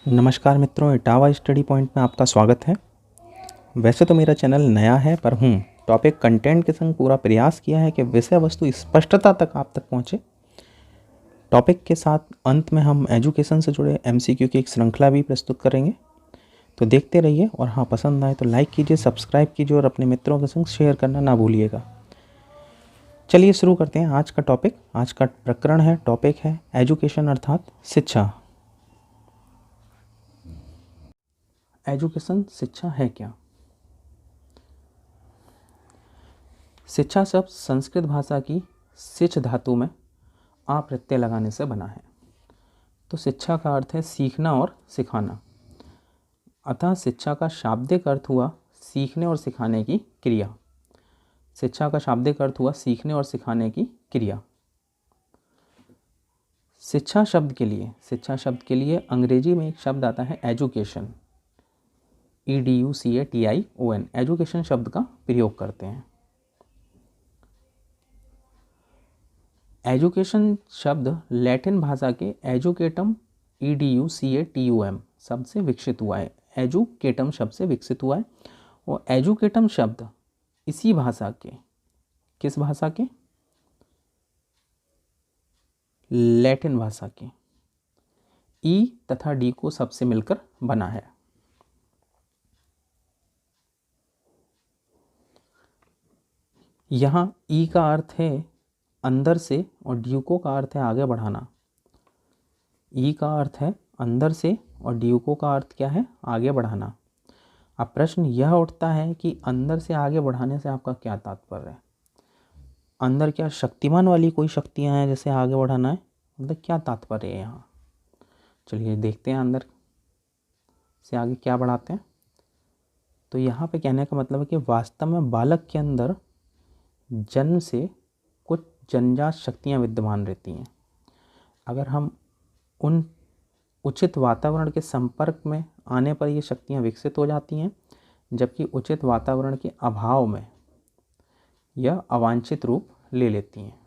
नमस्कार मित्रों, Etawah study point में आपका स्वागत है। वैसे तो मेरा चैनल नया है, पर टॉपिक कंटेंट के संग पूरा प्रयास किया है कि विषय वस्तु स्पष्टता तक आप तक पहुँचे। टॉपिक के साथ अंत में हम एजुकेशन से जुड़े एमसीक्यू की एक श्रृंखला भी प्रस्तुत करेंगे, तो देखते रहिए। और हाँ, पसंद आए तो लाइक कीजिए, सब्सक्राइब कीजिए और अपने मित्रों के संग शेयर करना ना भूलिएगा। चलिए शुरू करते हैं आज का टॉपिक। आज का प्रकरण है, टॉपिक है एजुकेशन अर्थात शिक्षा। एजुकेशन शिक्षा है क्या? शिक्षा शब्द संस्कृत भाषा की शिच धातु में आ प्रत्यय लगाने से बना है। तो शिक्षा का अर्थ है सीखना और सिखाना, अतः शिक्षा का शाब्दिक अर्थ हुआ सीखने और सिखाने की क्रिया। शिक्षा का शाब्दिक अर्थ हुआ सीखने और सिखाने की क्रिया। शिक्षा शब्द के लिए अंग्रेजी में एक शब्द आता है एजुकेशन, EDUCATION। एजुकेशन शब्द का प्रयोग करते हैं। एजुकेशन शब्द लैटिन भाषा के एजुकेटम EDUCATUM शब्द से विकसित हुआ है। एजुकेटम शब्द से विकसित हुआ है। और एजुकेटम शब्द इसी भाषा के, किस भाषा के? लैटिन भाषा के ई तथा डी को सबसे मिलकर बना है। यहाँ ई का अर्थ है अंदर से और ड्यूको का अर्थ है आगे बढ़ाना। ई का अर्थ है अंदर से और ड्यूको का अर्थ क्या है? आगे बढ़ाना। अब प्रश्न यह उठता है कि अंदर से आगे बढ़ाने से आपका क्या तात्पर्य है? अंदर क्या शक्तिमान वाली कोई शक्तियाँ हैं जैसे आगे बढ़ाना है? मतलब क्या तात्पर्य है यहाँ? चलिए देखते हैं अंदर से आगे क्या बढ़ाते हैं। तो यहाँ पे कहने का मतलब है कि वास्तव में बालक के अंदर जन्म से कुछ जन्मजात शक्तियाँ विद्यमान रहती हैं। अगर हम उन उचित वातावरण के संपर्क में आने पर ये शक्तियाँ विकसित हो जाती हैं, जबकि उचित वातावरण के अभाव में यह अवांछित रूप ले लेती हैं।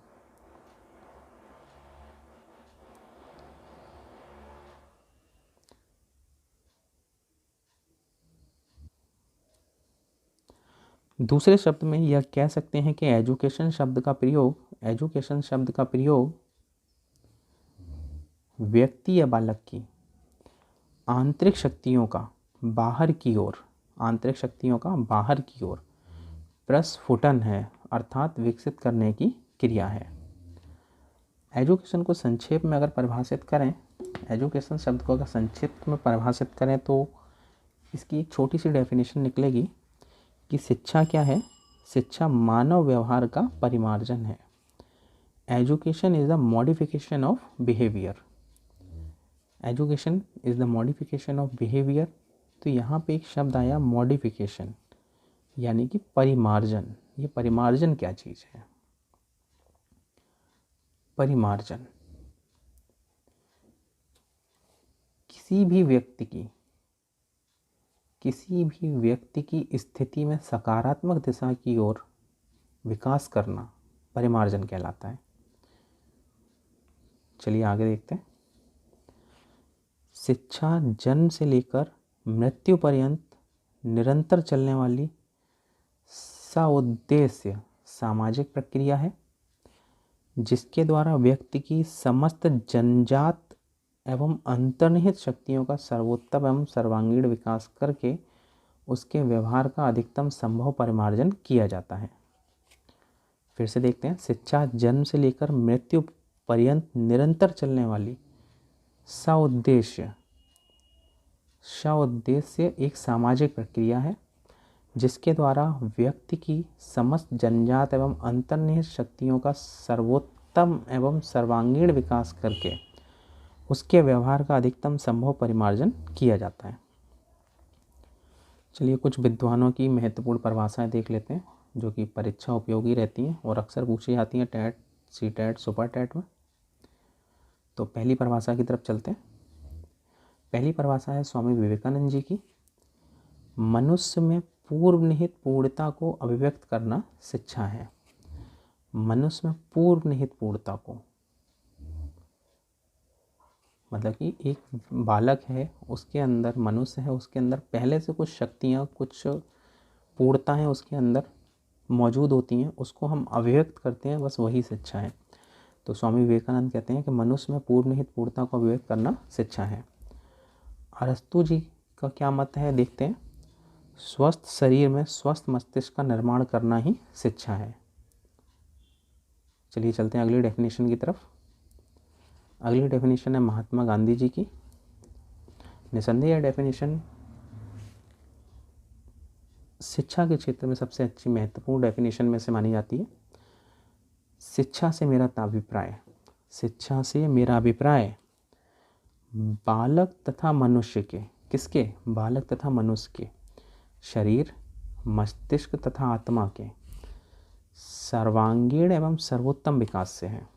दूसरे शब्द में यह कह सकते हैं कि एजुकेशन शब्द का प्रयोग व्यक्ति या बालक की आंतरिक शक्तियों का बाहर की ओर प्रस्फुटन है, अर्थात विकसित करने की क्रिया है। एजुकेशन को संक्षेप में अगर परिभाषित करें, एजुकेशन शब्द को अगर संक्षिप्त में परिभाषित करें तो इसकी एक छोटी सी डेफिनेशन निकलेगी कि शिक्षा क्या है? शिक्षा मानव व्यवहार का परिमार्जन है। Education is the modification of behaviour. Education is the modification of behaviour. तो यहाँ पे एक शब्द आया मॉडिफिकेशन, यानी कि परिमार्जन। ये परिमार्जन क्या चीज़ है? परिमार्जन किसी भी व्यक्ति की स्थिति में सकारात्मक दिशा की ओर विकास करना परिमार्जन कहलाता है। चलिए आगे देखते हैं। शिक्षा जन्म से लेकर मृत्यु पर्यंत निरंतर चलने वाली सउद्देश्य सामाजिक प्रक्रिया है, जिसके द्वारा व्यक्ति की समस्त जन्मजात एवं अंतर्निहित शक्तियों का सर्वोत्तम एवं सर्वांगीण विकास करके उसके व्यवहार का अधिकतम संभव परिमार्जन किया जाता है। फिर से देखते हैं। शिक्षा जन्म से लेकर मृत्यु पर्यंत निरंतर चलने वाली सउद्देश्य एक सामाजिक प्रक्रिया है, जिसके द्वारा व्यक्ति की समस्त जन्मजात एवं अंतर्निहित शक्तियों का सर्वोत्तम एवं सर्वांगीण विकास करके उसके व्यवहार का अधिकतम संभव परिमार्जन किया जाता है। चलिए कुछ विद्वानों की महत्वपूर्ण परिभाषाएं देख लेते हैं, जो कि परीक्षा उपयोगी रहती हैं और अक्सर पूछी जाती हैं टेट, सीटेट, सुपर टेट में। तो पहली परिभाषा की तरफ चलते हैं। पहली परिभाषा है स्वामी विवेकानंद जी की। मनुष्य में पूर्व निहित पूर्णता को अभिव्यक्त करना शिक्षा है। मनुष्य में पूर्व निहित पूर्णता को मतलब कि एक बालक है, उसके अंदर मनुष्य है, उसके अंदर पहले से कुछ शक्तियाँ, कुछ पूर्णताएँ उसके अंदर मौजूद होती हैं, उसको हम अभिव्यक्त करते हैं, बस वही शिक्षा है। तो स्वामी विवेकानंद कहते हैं कि मनुष्य में पूर्व निहित पूर्णता को अभिव्यक्त करना शिक्षा है। अरस्तु जी का क्या मत है, देखते हैं। स्वस्थ शरीर में स्वस्थ मस्तिष्क का निर्माण करना ही शिक्षा है। चलिए चलते हैं अगली डेफिनेशन की तरफ। अगली डेफिनेशन है महात्मा गांधी जी की। निसंदेह डेफिनेशन शिक्षा के क्षेत्र में सबसे अच्छी महत्वपूर्ण डेफिनेशन में से मानी जाती है। शिक्षा से मेरा अभिप्राय, शिक्षा से मेरा अभिप्राय बालक तथा मनुष्य के, किसके, बालक तथा मनुष्य के शरीर, मस्तिष्क तथा आत्मा के सर्वांगीण एवं सर्वोत्तम विकास से है।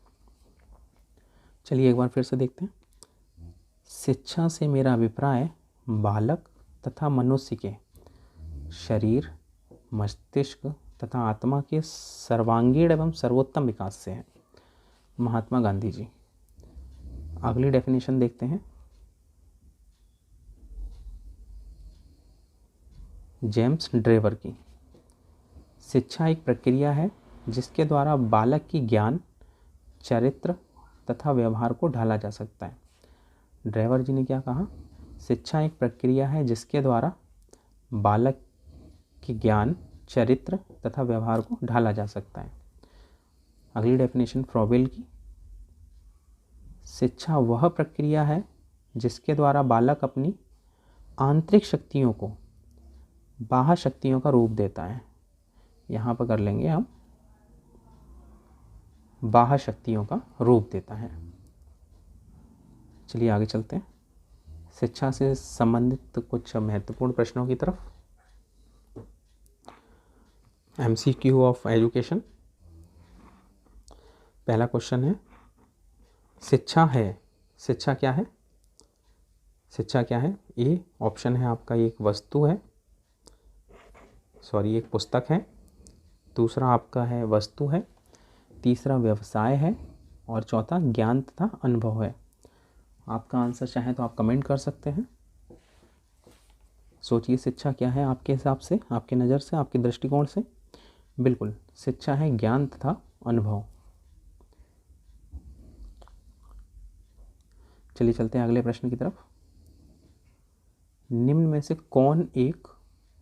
चलिए एक बार फिर से देखते हैं। शिक्षा से मेरा अभिप्राय बालक तथा मनुष्य के शरीर, मस्तिष्क तथा आत्मा के सर्वांगीण एवं सर्वोत्तम विकास से है। महात्मा गांधी जी। अगली डेफिनेशन देखते हैं। जेम्स ड्रेवर की। शिक्षा एक प्रक्रिया है जिसके द्वारा बालक की ज्ञान, चरित्र तथा व्यवहार को ढाला जा सकता है। ड्रेवर जी ने क्या कहा, शिक्षा एक प्रक्रिया है जिसके द्वारा बालक की ज्ञान, चरित्र तथा व्यवहार को ढाला जा सकता है। अगली डेफिनेशन फ्रॉबेल की। शिक्षा वह प्रक्रिया है जिसके द्वारा बालक अपनी आंतरिक शक्तियों को बाह्य शक्तियों का रूप देता है। यहाँ पर कर लेंगे हम, बाह्य शक्तियों का रूप देता है। चलिए आगे चलते हैं शिक्षा से संबंधित कुछ महत्वपूर्ण प्रश्नों की तरफ। MCQ of education. पहला क्वेश्चन है, शिक्षा है, शिक्षा क्या है, शिक्षा क्या है। ए ऑप्शन है आपका, एक वस्तु है, सॉरी एक पुस्तक है। दूसरा आपका है वस्तु है, तीसरा व्यवसाय है, और चौथा ज्ञान तथा अनुभव है। आपका आंसर चाहे तो आप कमेंट कर सकते हैं। सोचिए शिक्षा क्या है आपके हिसाब से, आपके नज़र से, आपके दृष्टिकोण से। बिल्कुल, शिक्षा है ज्ञान तथा अनुभव। चलिए चलते हैं अगले प्रश्न की तरफ। निम्न में से कौन एक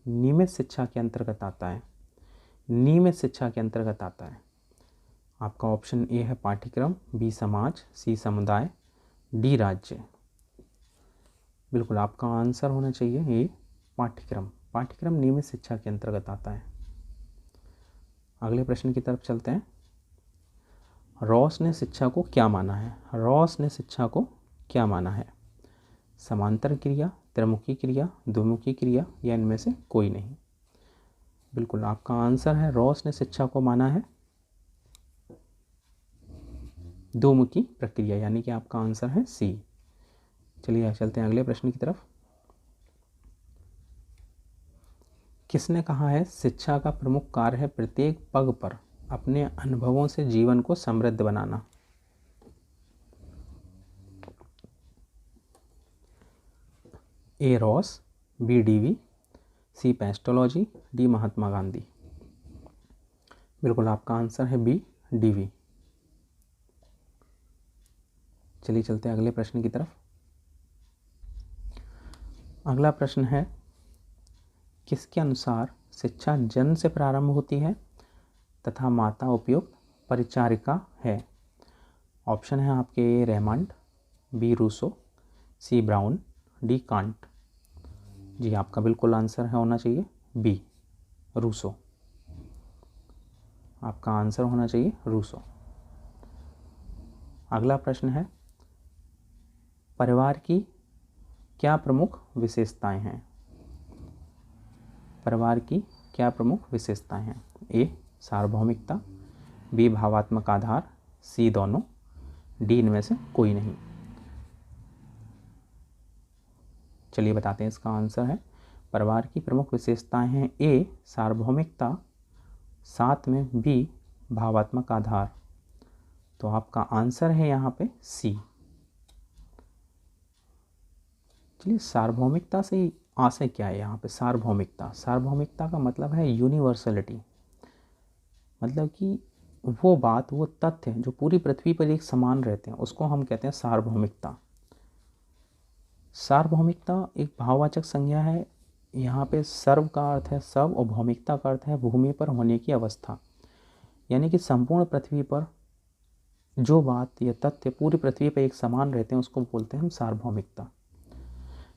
नियमित शिक्षा के अंतर्गत आता है, नियमित शिक्षा के अंतर्गत आता है। आपका ऑप्शन ए है पाठ्यक्रम, बी समाज, सी समुदाय, डी राज्य। बिल्कुल आपका आंसर होना चाहिए ए पाठ्यक्रम। पाठ्यक्रम नियमित शिक्षा के अंतर्गत आता है। अगले प्रश्न की तरफ चलते हैं। रॉस ने शिक्षा को क्या माना है, रॉस ने शिक्षा को क्या माना है। समांतर क्रिया, त्रिमुखी क्रिया, द्विमुखी क्रिया, या इनमें से कोई नहीं। बिल्कुल आपका आंसर है, रॉस ने शिक्षा को माना है द्विमुखी प्रक्रिया, यानी कि आपका आंसर है सी। चलिए चलते हैं अगले प्रश्न की तरफ। किसने कहा है शिक्षा का प्रमुख कार्य है प्रत्येक पग पर अपने अनुभवों से जीवन को समृद्ध बनाना। ए रॉस, बी डीवी, सी पेस्टोलॉजी, डी महात्मा गांधी। बिल्कुल आपका आंसर है बी डीवी। चलिए चलते हैं अगले प्रश्न की तरफ। अगला प्रश्न है, किसके अनुसार शिक्षा जन्म से प्रारंभ होती है तथा माता उपयुक्त परिचारिका है। ऑप्शन है आपके A Raymond, B Rousseau, C Brown, D Kant. जी आपका बिल्कुल आंसर है होना चाहिए बी रूसो। आपका आंसर होना चाहिए रूसो। अगला प्रश्न है, परिवार की क्या प्रमुख विशेषताएं हैं। परिवार की क्या प्रमुख विशेषताएं हैं। ए सार्वभौमिकता, बी भावात्मक आधार, सी दोनों, डी इनमें से कोई नहीं। चलिए बताते हैं इसका आंसर है, परिवार की प्रमुख विशेषताएं हैं ए सार्वभौमिकता, साथ में बी भावात्मक आधार। तो आपका आंसर है यहाँ पे सी। चलिए, सार्वभौमिकता से आशय क्या है यहाँ पे? सार्वभौमिकता का मतलब है यूनिवर्सलिटी, मतलब कि वो बात, वो तथ्य जो पूरी पृथ्वी पर एक समान रहते हैं, उसको हम कहते हैं सार्वभौमिकता। सार्वभौमिकता एक भाववाचक संज्ञा है। यहाँ पे सर्व का अर्थ है सब और भौमिकता का अर्थ है भूमि पर होने की अवस्था, यानी कि संपूर्ण पृथ्वी पर जो बात या तथ्य पूरी पृथ्वी पर एक समान रहते हैं उसको बोलते हैं हम सार्वभौमिकता।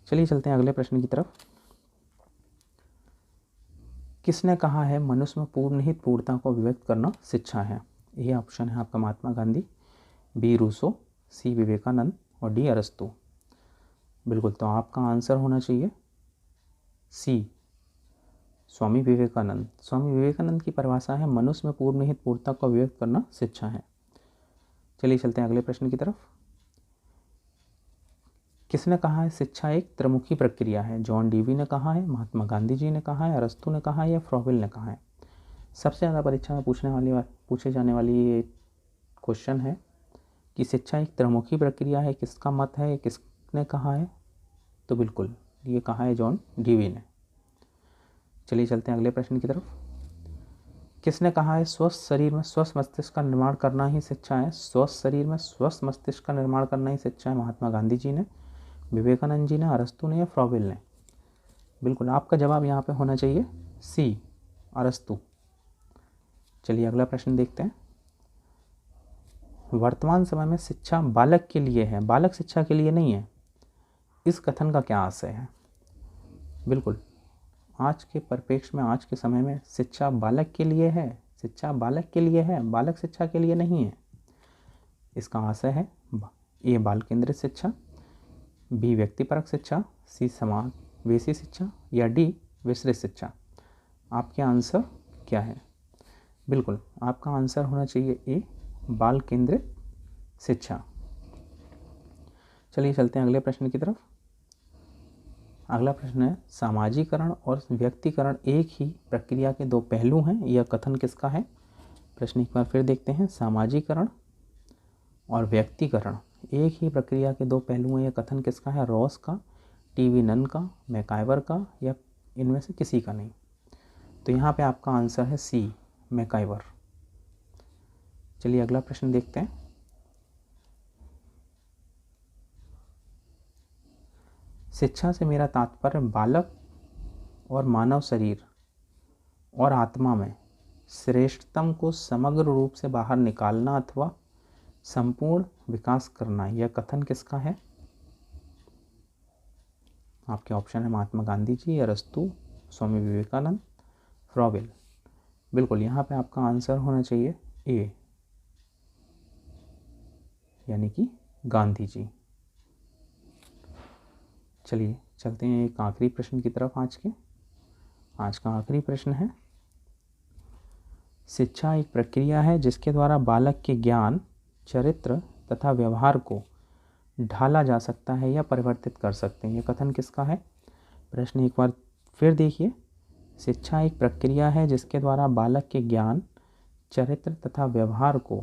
चलिए चलते हैं अगले प्रश्न की तरफ। किसने कहा है मनुष्य में पूर्वनिहित पूर्णता को अभिव्यक्त करना शिक्षा है? ये ऑप्शन है आपका महात्मा गांधी, बी रूसो, सी विवेकानंद और डी अरस्तु। बिल्कुल, तो आपका आंसर होना चाहिए सी, स्वामी विवेकानंद। स्वामी विवेकानंद की परिभाषा है मनुष्य में पूर्वनिहित पूर्णता को अभिव्यक्त करना शिक्षा है। चलिए चलते हैं अगले प्रश्न की तरफ। किसने कहा है शिक्षा एक त्रिमुखी प्रक्रिया है? जॉन डीवी ने कहा है, महात्मा गांधी जी ने कहा है, अरस्तु ने कहा है या फ्रॉवेल ने कहा है? सबसे ज़्यादा परीक्षा में पूछे जाने वाली ये क्वेश्चन है कि शिक्षा एक त्रिमुखी प्रक्रिया है, किसका मत है, किसने कहा है? तो बिल्कुल ये कहा है जॉन डीवी ने। चलिए चलते हैं अगले प्रश्न की तरफ। किसने कहा है स्वस्थ शरीर में स्वस्थ मस्तिष्क का निर्माण करना ही शिक्षा है? स्वस्थ शरीर में स्वस्थ मस्तिष्क का निर्माण करना ही शिक्षा है। महात्मा गांधी जी ने, विवेकानंद जी ने, अरस्तु ने या फ्रॉवेल ने? बिल्कुल, आपका जवाब यहाँ पे होना चाहिए सी, अरस्तु। चलिए अगला प्रश्न देखते हैं। वर्तमान समय में शिक्षा बालक के लिए है, बालक शिक्षा के लिए नहीं है, इस कथन का क्या आशय है? बिल्कुल, आज के परिप्रेक्ष्य में, आज के समय में शिक्षा बालक के लिए है, शिक्षा बालक के लिए है, बालक शिक्षा के लिए नहीं है। इसका आशय है ए बाल केंद्रित शिक्षा, बी व्यक्तिपरक शिक्षा, सी समावेशी शिक्षा या डी विस्तृत शिक्षा। आपके आंसर क्या है? बिल्कुल, आपका आंसर होना चाहिए ए बाल केंद्रित शिक्षा। चलिए चलते हैं अगले प्रश्न की तरफ। अगला प्रश्न है सामाजिकरण और व्यक्तिकरण एक ही प्रक्रिया के दो पहलू हैं, यह कथन किसका है? प्रश्न एक बार फिर देखते हैं। सामाजिकरण और व्यक्तिकरण एक ही प्रक्रिया के दो पहलू हैं, यह कथन किसका है? रॉस का, टीवी नन का, मैकाइवर का या इनमें से किसी का नहीं? तो यहाँ पे आपका आंसर है सी, मैकाइवर। चलिए अगला प्रश्न देखते हैं। शिक्षा से मेरा तात्पर्य बालक और मानव शरीर और आत्मा में श्रेष्ठतम को समग्र रूप से बाहर निकालना अथवा संपूर्ण विकास करना, यह कथन किसका है? आपके ऑप्शन है महात्मा गांधी जी, अरस्तु, स्वामी विवेकानंद, फ्रॉवेल। बिल्कुल, यहाँ पे आपका आंसर होना चाहिए ए, यानी कि गांधी जी। चलिए चलते हैं एक आखिरी प्रश्न की तरफ। आज का आखिरी प्रश्न है शिक्षा एक प्रक्रिया है जिसके द्वारा बालक के ज्ञान, चरित्र तथा व्यवहार को ढाला जा सकता है या परिवर्तित कर सकते हैं, यह कथन किसका है? प्रश्न एक बार फिर देखिए। शिक्षा एक प्रक्रिया है जिसके द्वारा बालक के ज्ञान, चरित्र तथा व्यवहार को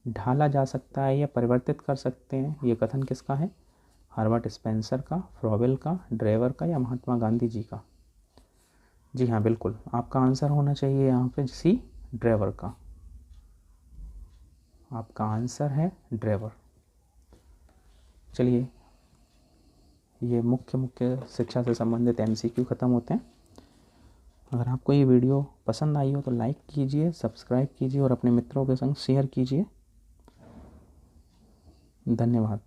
ढाला जा सकता है या परिवर्तित कर सकते हैं, यह कथन किसका है? हर्बर्ट स्पेंसर का, फ्रॉवेल का, ड्रेवर का या महात्मा गांधी जी का? जी हाँ, बिल्कुल, आपका आंसर होना चाहिए यहाँ पे सी, ड्रेवर का। आपका आंसर है ड्रेवर। चलिए, ये मुख्य शिक्षा से संबंधित MCQ ख़त्म होते हैं। अगर आपको ये वीडियो पसंद आई हो तो लाइक कीजिए, सब्सक्राइब कीजिए और अपने मित्रों के संग शेयर कीजिए। धन्यवाद।